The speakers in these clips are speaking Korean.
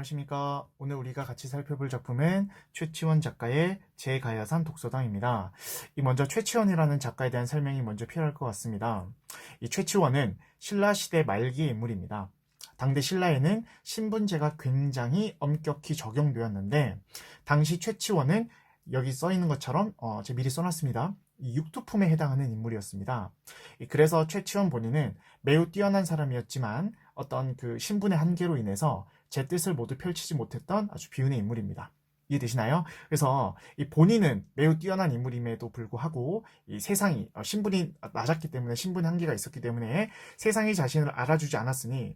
안녕하십니까. 오늘 우리가 같이 살펴볼 작품은 최치원 작가의 제가야산 독서당입니다. 먼저 최치원이라는 작가에 대한 설명이 먼저 필요할 것 같습니다. 이 최치원은 신라시대 말기 인물입니다. 당대 신라에는 신분제가 굉장히 엄격히 적용되었는데 당시 최치원은 여기 써 있는 것처럼 제가 미리 써놨습니다. 이 육두품에 해당하는 인물이었습니다. 그래서 최치원 본인은 매우 뛰어난 사람이었지만 어떤 그 신분의 한계로 인해서 제 뜻을 모두 펼치지 못했던 아주 비운의 인물입니다. 이해되시나요? 그래서 이 본인은 매우 뛰어난 인물임에도 불구하고 이 세상이 신분이 낮았기 때문에 신분의 한계가 있었기 때문에 세상이 자신을 알아주지 않았으니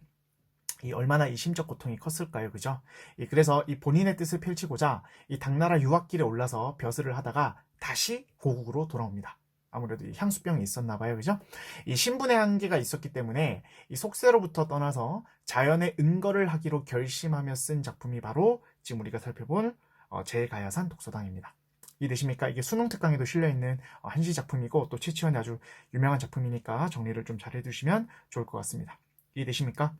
얼마나 이 심적 고통이 컸을까요? 그죠? 그래서 이 본인의 뜻을 펼치고자 이 당나라 유학길에 올라서 벼슬을 하다가 다시 고국으로 돌아옵니다. 아무래도 이 향수병이 있었나 봐요. 그죠? 이 신분의 한계가 있었기 때문에 이 속세로부터 떠나서 자연의 은거를 하기로 결심하며 쓴 작품이 바로 지금 우리가 살펴본 제가야산 독서당입니다. 이해되십니까? 이게 수능 특강에도 실려있는 한시 작품이고 또 최치원이 아주 유명한 작품이니까 정리를 좀 잘 해두시면 좋을 것 같습니다. 이해되십니까?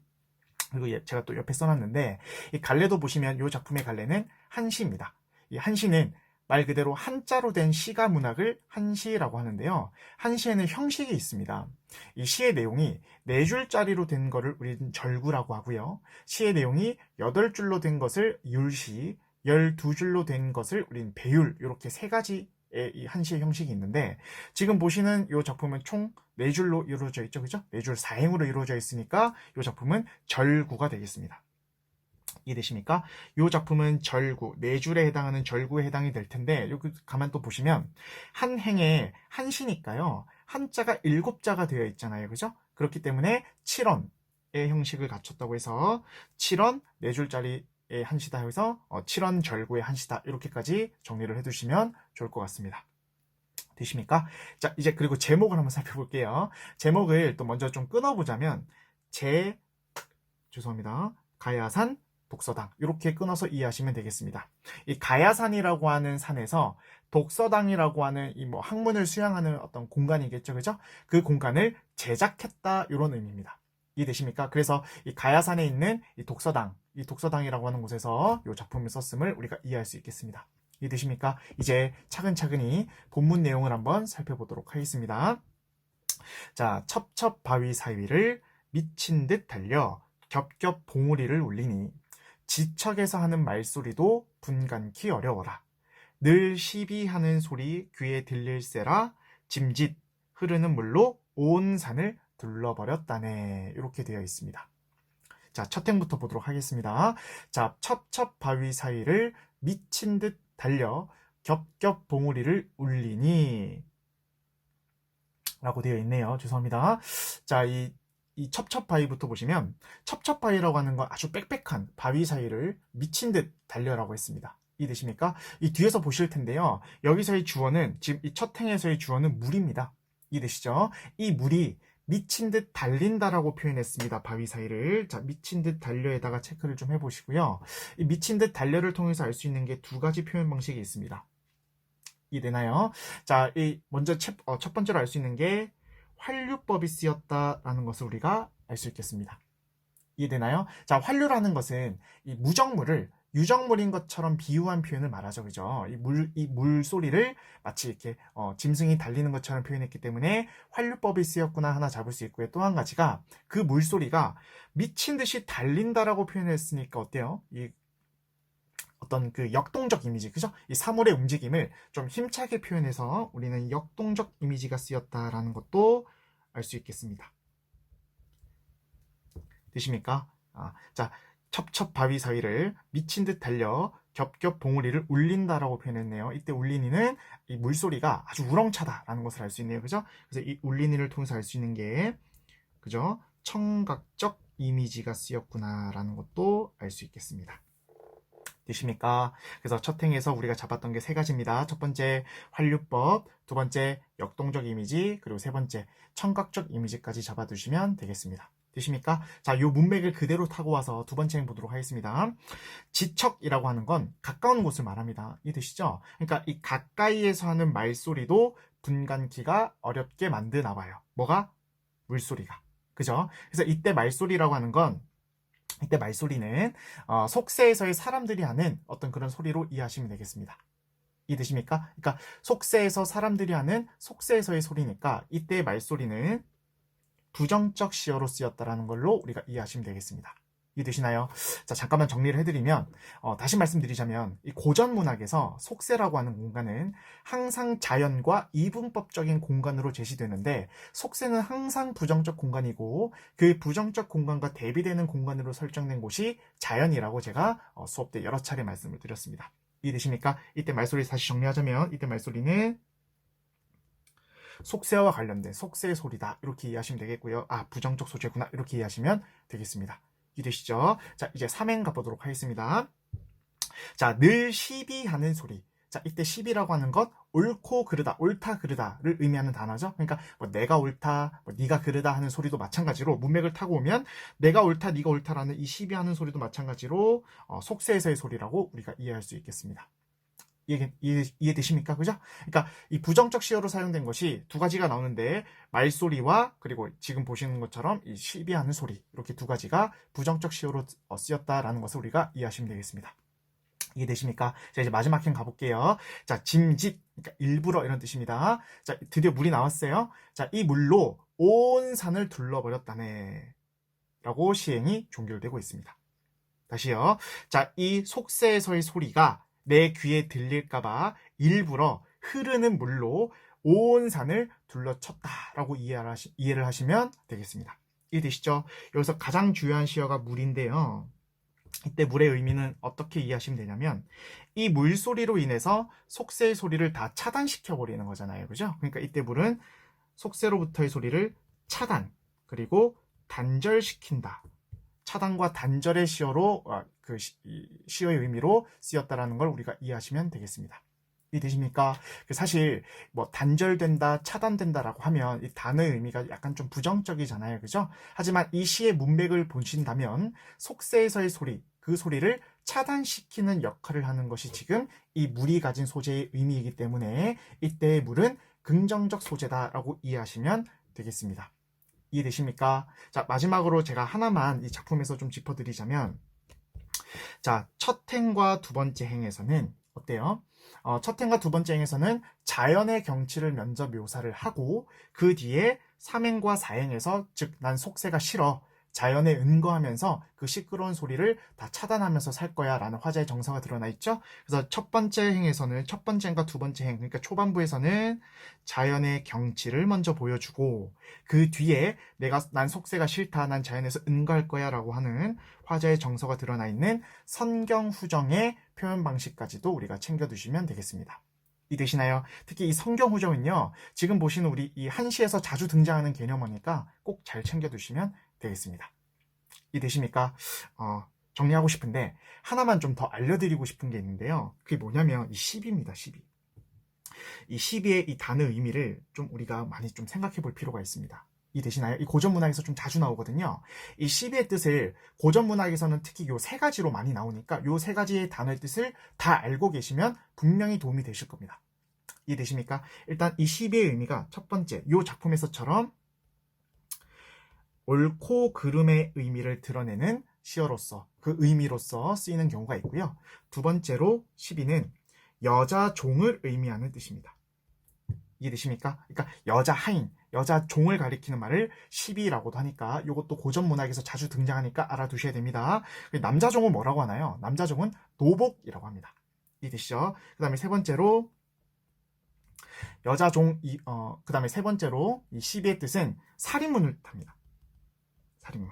그리고 제가 또 옆에 써놨는데 이 갈래도 보시면 이 작품의 갈래는 한시입니다. 이 한시는 말 그대로 한자로 된 시가 문학을 한시라고 하는데요. 한시에는 형식이 있습니다. 이 시의 내용이 4줄짜리로 된 것을 우리는 절구라고 하고요. 시의 내용이 8줄로 된 것을 율시, 12줄로 된 것을 우리는 배율, 이렇게 3가지의 이 한시의 형식이 있는데 지금 보시는 이 작품은 총 4줄로 이루어져 있죠. 그죠? 4줄 4행으로 이루어져 있으니까 이 작품은 절구가 되겠습니다. 이해되십니까? 이 작품은 절구, 4줄에 해당하는 절구에 해당이 될 텐데 여기 가만 또 보시면 한 행에 한시니까요. 한자가 7자가 되어 있잖아요. 그죠? 그렇기 때문에 7원의 형식을 갖췄다고 해서 7원, 4줄짜리 한시다 해서 7원 절구의 한시다 이렇게까지 정리를 해두시면 좋을 것 같습니다. 되십니까? 자, 이제 그리고 제목을 한번 살펴볼게요. 제목을 또 먼저 좀 끊어보자면 죄송합니다. 가야산 독서당 이렇게 끊어서 이해하시면 되겠습니다. 이 가야산이라고 하는 산에서 독서당이라고 하는 이 학문을 수양하는 어떤 공간이겠죠, 그죠? 그 공간을 제작했다 이런 의미입니다. 이해되십니까? 그래서 이 가야산에 있는 이 독서당이라고 하는 곳에서 이 작품을 썼음을 우리가 이해할 수 있겠습니다. 이해되십니까? 이제 차근차근히 본문 내용을 한번 살펴보도록 하겠습니다. 자, 첩첩바위 사위를 미친 듯 달려 겹겹 봉우리를 울리니 지척에서 하는 말소리도 분간키 어려워라. 늘 시비하는 소리 귀에 들릴세라. 짐짓 흐르는 물로 온 산을 둘러버렸다네. 이렇게 되어 있습니다. 자, 첫 행부터 보도록 하겠습니다. 자, 첩첩바위 사이를 미친 듯 달려 겹겹 봉우리를 울리니 라고 되어 있네요. 죄송합니다. 자, 이 첩첩바위부터 보시면 첩첩바위라고 하는 건 아주 빽빽한 바위 사이를 미친 듯 달려라고 했습니다. 이해되십니까? 이 뒤에서 보실 텐데요. 여기서의 주어는 지금 이 첫 행에서의 주어는 물입니다. 이해되시죠? 이 물이 미친 듯 달린다라고 표현했습니다. 바위 사이를. 자, 미친 듯 달려에다가 체크를 좀 해보시고요. 이 미친 듯 달려를 통해서 알 수 있는 게 2가지 표현 방식이 있습니다. 이해되나요? 자, 먼저 첫 번째로 알 수 있는 게 환류법이 쓰였다라는 것을 우리가 알 수 있겠습니다. 이해되나요? 자, 환류라는 것은 이 무정물을 유정물인 것처럼 비유한 표현을 말하죠. 그죠? 이 물소리를 마치 이렇게 짐승이 달리는 것처럼 표현했기 때문에 환류법이 쓰였구나 하나 잡을 수 있고요. 또 한 가지가 그 물소리가 미친 듯이 달린다라고 표현했으니까 어때요? 어떤 그 역동적 이미지, 그죠? 이 사물의 움직임을 좀 힘차게 표현해서 우리는 역동적 이미지가 쓰였다라는 것도 알 수 있겠습니다. 되십니까? 자, 첩첩바위 사이를 미친 듯 달려 겹겹 봉우리를 울린다라고 표현했네요. 이때 울리니는 이 물소리가 아주 우렁차다라는 것을 알 수 있네요. 그죠? 그래서 이 울리니를 통해서 알 수 있는 게, 그죠? 청각적 이미지가 쓰였구나라는 것도 알 수 있겠습니다. 되십니까? 그래서 첫 행에서 우리가 잡았던 게 3가지입니다. 첫 번째 환류법, 두 번째 역동적 이미지, 그리고 세 번째 청각적 이미지까지 잡아두시면 되겠습니다. 되십니까? 자, 이 문맥을 그대로 타고 와서 두 번째 행 보도록 하겠습니다. 지척이라고 하는 건 가까운 곳을 말합니다. 이해되시죠? 그러니까 이 가까이에서 하는 말소리도 분간키가 어렵게 만드나 봐요. 뭐가? 물소리가. 그죠? 그래서 이때 말소리라고 하는 건 이때 말소리는 속세에서의 사람들이 하는 어떤 그런 소리로 이해하시면 되겠습니다. 이해되십니까? 그러니까 속세에서 사람들이 하는 속세에서의 소리니까 이때 말소리는 부정적 시어로 쓰였다라는 걸로 우리가 이해하시면 되겠습니다. 이해되시나요? 자, 잠깐만 정리를 해드리면 다시 말씀드리자면 이 고전 문학에서 속세라고 하는 공간은 항상 자연과 이분법적인 공간으로 제시되는데 속세는 항상 부정적 공간이고 그 부정적 공간과 대비되는 공간으로 설정된 곳이 자연이라고 제가 수업 때 여러 차례 말씀을 드렸습니다. 이해되십니까? 이때 말소리 다시 정리하자면 이때 말소리는 속세와 관련된 속세의 소리다 이렇게 이해하시면 되겠고요. 아, 부정적 소재구나 이렇게 이해하시면 되겠습니다. 이해되시죠? 자, 이제 3행 가보도록 하겠습니다. 자, 늘 시비하는 소리. 자, 이때 시비라고 하는 것 옳고 그르다, 옳다 그르다를 의미하는 단어죠. 그러니까 뭐 내가 옳다, 뭐 네가 그르다 하는 소리도 마찬가지로 문맥을 타고 오면 내가 옳다, 네가 옳다라는 이 시비하는 소리도 마찬가지로 속세에서의 소리라고 우리가 이해할 수 있겠습니다. 이해되십니까? 그죠? 그러니까 이 부정적 시어로 사용된 것이 두 가지가 나오는데 말소리와 그리고 지금 보시는 것처럼 이 시비하는 소리 이렇게 두 가지가 부정적 시어로 쓰였다라는 것을 우리가 이해하시면 되겠습니다. 이해되십니까? 자, 이제 마지막 행 가볼게요. 자, 짐짓, 그러니까 일부러 이런 뜻입니다. 자, 드디어 물이 나왔어요. 자, 이 물로 온 산을 둘러버렸다네 라고 시행이 종결되고 있습니다. 다시요. 자, 이 속세에서의 소리가 내 귀에 들릴까봐 일부러 흐르는 물로 온 산을 둘러쳤다라고 이해를 하시면 되겠습니다. 이해되시죠? 여기서 가장 중요한 시어가 물인데요. 이때 물의 의미는 어떻게 이해하시면 되냐면 이 물소리로 인해서 속세의 소리를 다 차단시켜버리는 거잖아요. 그죠? 그러니까 이때 물은 속세로부터의 소리를 차단 그리고 단절시킨다. 차단과 단절의 시어로 그 시어의 의미로 쓰였다라는 걸 우리가 이해하시면 되겠습니다. 이해되십니까? 사실 뭐 단절된다, 차단된다라고 하면 이 단어의 의미가 약간 좀 부정적이잖아요, 그죠? 하지만 이 시의 문맥을 보신다면 속세에서의 소리, 그 소리를 차단시키는 역할을 하는 것이 지금 이 물이 가진 소재의 의미이기 때문에 이때의 물은 긍정적 소재다라고 이해하시면 되겠습니다. 이해되십니까? 자, 마지막으로 제가 하나만 이 작품에서 좀 짚어드리자면 자, 첫 행과 두 번째 행에서는 어때요? 첫 행과 두 번째 행에서는 자연의 경치를 먼저 묘사를 하고 그 뒤에 3행과 4행에서 즉 난 속세가 싫어 자연에 은거하면서 그 시끄러운 소리를 다 차단하면서 살 거야 라는 화자의 정서가 드러나 있죠. 그래서 첫 번째 행에서는 첫 번째 행과 두 번째 행 그러니까 초반부에서는 자연의 경치를 먼저 보여주고 그 뒤에 난 속세가 싫다 난 자연에서 은거할 거야 라고 하는 화자의 정서가 드러나 있는 선경후정의 표현 방식까지도 우리가 챙겨두시면 되겠습니다. 이해되시나요? 특히 이 성경후정은요 지금 보시는 우리 이 한시에서 자주 등장하는 개념이니까 꼭 잘 챙겨두시면 되겠습니다. 이해되십니까? 정리하고 싶은데 하나만 좀 더 알려드리고 싶은 게 있는데요. 그게 뭐냐면 이 시비입니다. 시비. 이 시비의 이 단어 의미를 좀 우리가 많이 좀 생각해 볼 필요가 있습니다. 이해되시나요? 이 고전 문학에서 좀 자주 나오거든요. 이 시비의 뜻을 고전 문학에서는 특히 요 세 가지로 많이 나오니까 요 세 가지의 단어의 뜻을 다 알고 계시면 분명히 도움이 되실 겁니다. 이해되십니까? 일단 이 시비의 의미가 첫 번째 요 작품에서처럼 옳고 그름의 의미를 드러내는 시어로서 그 의미로서 쓰이는 경우가 있고요. 두 번째로 시비는 여자 종을 의미하는 뜻입니다. 이해되십니까? 그러니까 여자 하인, 여자 종을 가리키는 말을 시비라고도 하니까 이것도 고전 문학에서 자주 등장하니까 알아두셔야 됩니다. 남자 종은 뭐라고 하나요? 남자 종은 노복이라고 합니다. 이해되시죠? 그 다음에 세 번째로 여자 종, 그 다음에 세 번째로 이 시비의 뜻은 살인문을 뜻합니다. 살인문.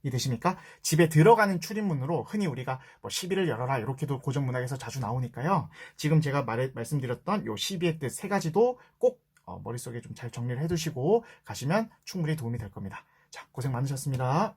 이해되십니까? 집에 들어가는 출입문으로 흔히 우리가 뭐 시비를 열어라 이렇게도 고전 문학에서 자주 나오니까요. 지금 제가 말씀드렸던 요 시비의 뜻 세 가지도 꼭 머릿속에 좀 잘 정리를 해두시고 가시면 충분히 도움이 될 겁니다. 자, 고생 많으셨습니다.